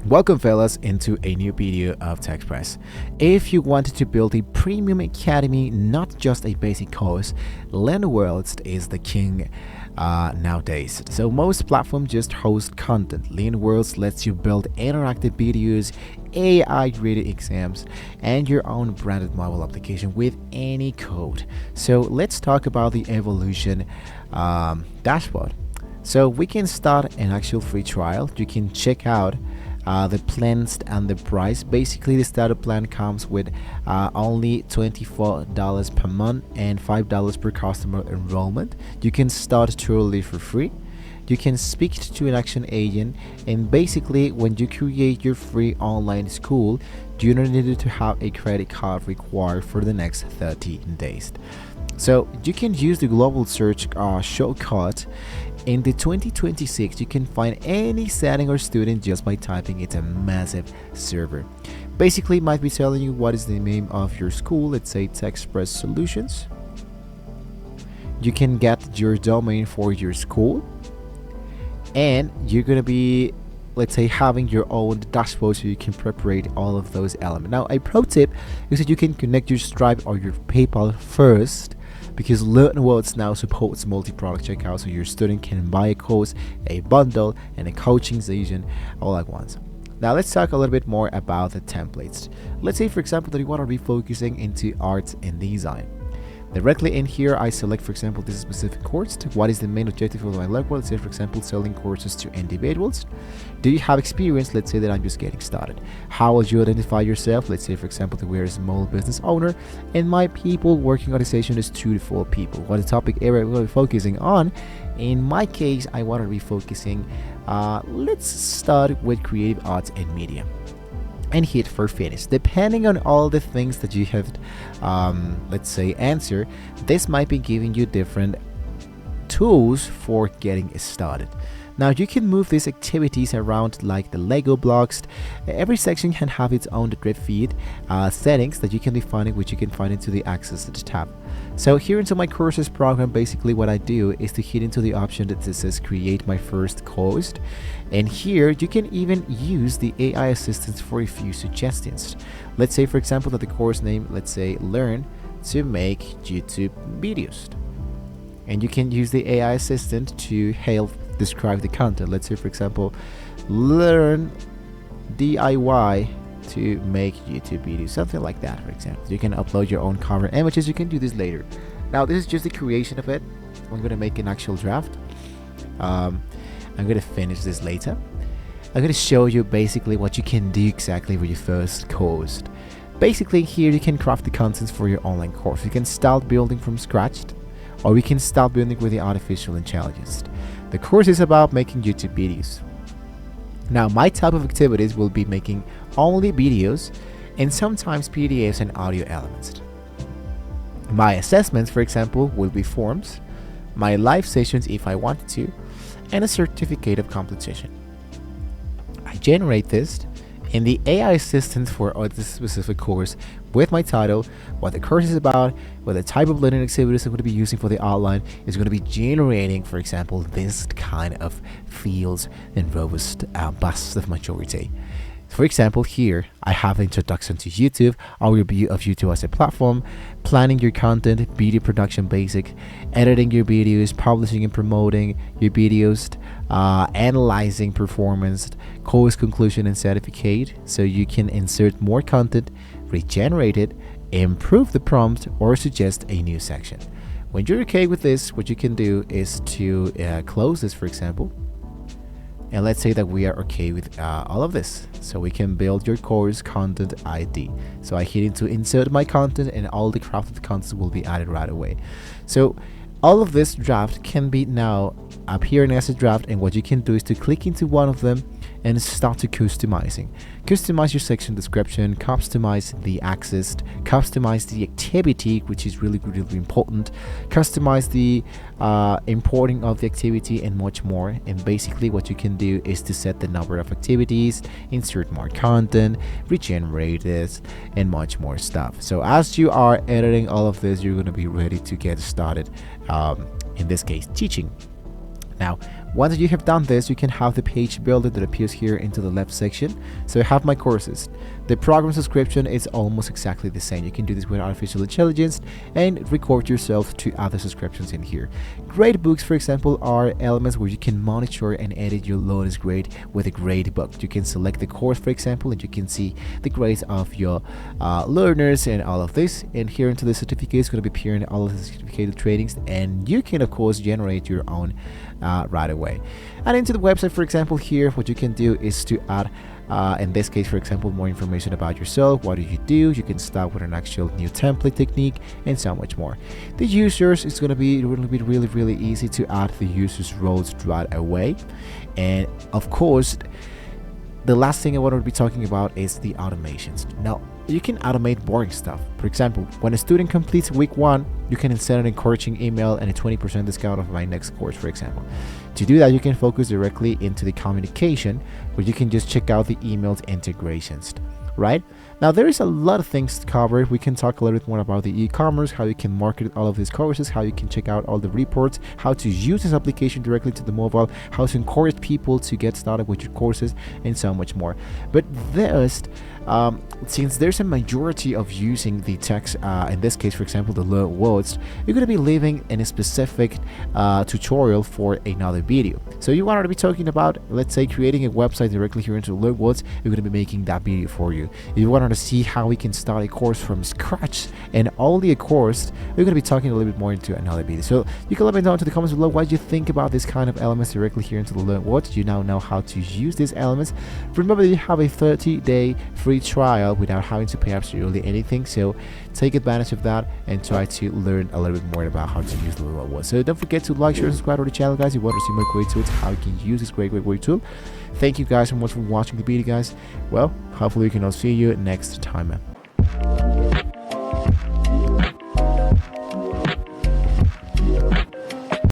Welcome fellas into a new video of TechPress. If you wanted to build a premium academy, not just a basic course, LearnWorlds is the king nowadays. So most platforms just host content. LearnWorlds lets you build interactive videos, AI graded exams, and your own branded mobile application with any code. So let's talk about the evolution dashboard. So we can start an actual free trial. You can check out the plans and the price. Basically, the starter plan comes with only $24 per month and $5 per customer enrollment. You can start totally for free. You can speak to an action agent, and basically when you create your free online school, you don't need to have a credit card required for the next 30 days. So you can use the global search shortcut. In the 2026, you can find any setting or student just by typing. It's a massive server. Basically, it might be telling you what is the name of your school. Let's say TechPress Solutions. You can get your domain for your school, and you're gonna be, let's say, having your own dashboard so you can prepare all of those elements. Now, a pro tip is that you can connect your Stripe or your PayPal first, because LearnWorlds now supports multi-product checkout, so your student can buy a course, a bundle, and a coaching session all at once. Now let's talk a little bit more about the templates. Let's say, for example, that you want to be focusing into art and design. Directly in here, I select, for example, this specific course. What is the main objective of my LearnWorlds? Let's say, for example, selling courses to individuals. Do you have experience? Let's say that I'm just getting started. How would you identify yourself? Let's say, for example, that we're a small business owner and my people working organization is 2 to 4 people. What is the topic area we're going to be focusing on? In my case, I want to be focusing, let's start with creative arts and media, and hit for finish. Depending on all the things that you have let's say answer, this might be giving you different tools for getting started. Now you can move these activities around like the Lego blocks. Every section can have its own grid feed settings that you can define, which you can find into the access tab. So here into my courses program, basically what I do is to hit into the option that says create my first course, and here you can even use the AI assistance for a few suggestions. Let's say, for example, that the course name, let's say, learn to make YouTube videos, and you can use the AI assistant to help describe the content. Let's say, for example, learn DIY to make YouTube videos, something like that. For example, you can upload your own cover images. You can do this later. Now this is just the creation of it. I'm going to make an actual draft. I'm going to finish this later. I'm going to show you basically what you can do exactly with your first course. Basically here you can craft the contents for your online course. You can start building from scratch, or we can start building with the artificial intelligence. The course is about making YouTube videos. Now my type of activities will be making only videos and sometimes PDFs and audio elements. My assessments, for example, will be forms, my live sessions if I wanted to, and a certificate of completion. I generate this in the AI assistant for this specific course with my title, what the course is about, what the type of learning activities I'm going to be using for the outline. Is going to be generating, for example, this kind of fields and robust bust of majority. For example, here I have introduction to YouTube, overview of YouTube as a platform, planning your content, video production basic, editing your videos, publishing and promoting your videos, analyzing performance, course conclusion and certificate, so you can insert more content, regenerate it, improve the prompt, or suggest a new section. When you're okay with this, what you can do is to close this, for example. And let's say that we are okay with all of this, so we can build your course content ID. So I hit into insert my content, and all the crafted contents will be added right away. So all of this draft can be now appearing as a draft, and what you can do is to click into one of them and start to customizing. Customize your section description, customize the access, customize the activity, which is really important, customize the importing of the activity, and much more. And basically what you can do is to set the number of activities, insert more content, regenerate this, and much more stuff. So as you are editing all of this, you're going to be ready to get started, in this case teaching. Now Once you have done this, you can have the page builder that appears here into the left section. So I have my courses. The program subscription is almost exactly the same. You can do this with artificial intelligence and record yourself to other subscriptions in here. Grade books, for example, are elements where you can monitor and edit your latest grade with a grade book. You can select the course, for example, and you can see the grades of your learners and all of this. And here into the certificate is going to be appearing all of the certificated trainings, and you can of course generate your own right away. And into the website, for example, here what you can do is to add in this case, for example, more information about yourself. What do? You can start with an actual new template technique and so much more. The users is going to be really easy to add the users roles right away. And of course, the last thing I want to be talking about is the automations. Now, you can automate boring stuff. For example, when a student completes week 1, you can send an encouraging email and a 20% discount of my next course, for example. To do that, you can focus directly into the communication, where you can just check out the emails integrations, right? Now, there is a lot of things to cover. We can talk a little bit more about the e-commerce, how you can market all of these courses, how you can check out all the reports, how to use this application directly to the mobile, how to encourage people to get started with your courses, and so much more. But this, since there's a majority of using the text, in this case, for example, the LearnWorlds, you're going to be leaving in a specific tutorial for another video. So you want to be talking about, let's say, creating a website directly here into LearnWorlds, you're going to be making that video for you. If you want to see how we can start a course from scratch and only a course, we're going to be talking a little bit more into another video. So you can let me know into the comments below what you think about this kind of elements directly here into the LearnWorlds. You now know how to use these elements. Remember that you have a 30-day free trial without having to pay absolutely anything, so take advantage of that and try to learn a little bit more about how to use the LearnWorlds. So don't forget to like, share, and subscribe to the channel, guys. If you want to see more great tools, how you can use this great tool. Thank you guys so much for watching the video, guys. Well, hopefully we can all see you next time.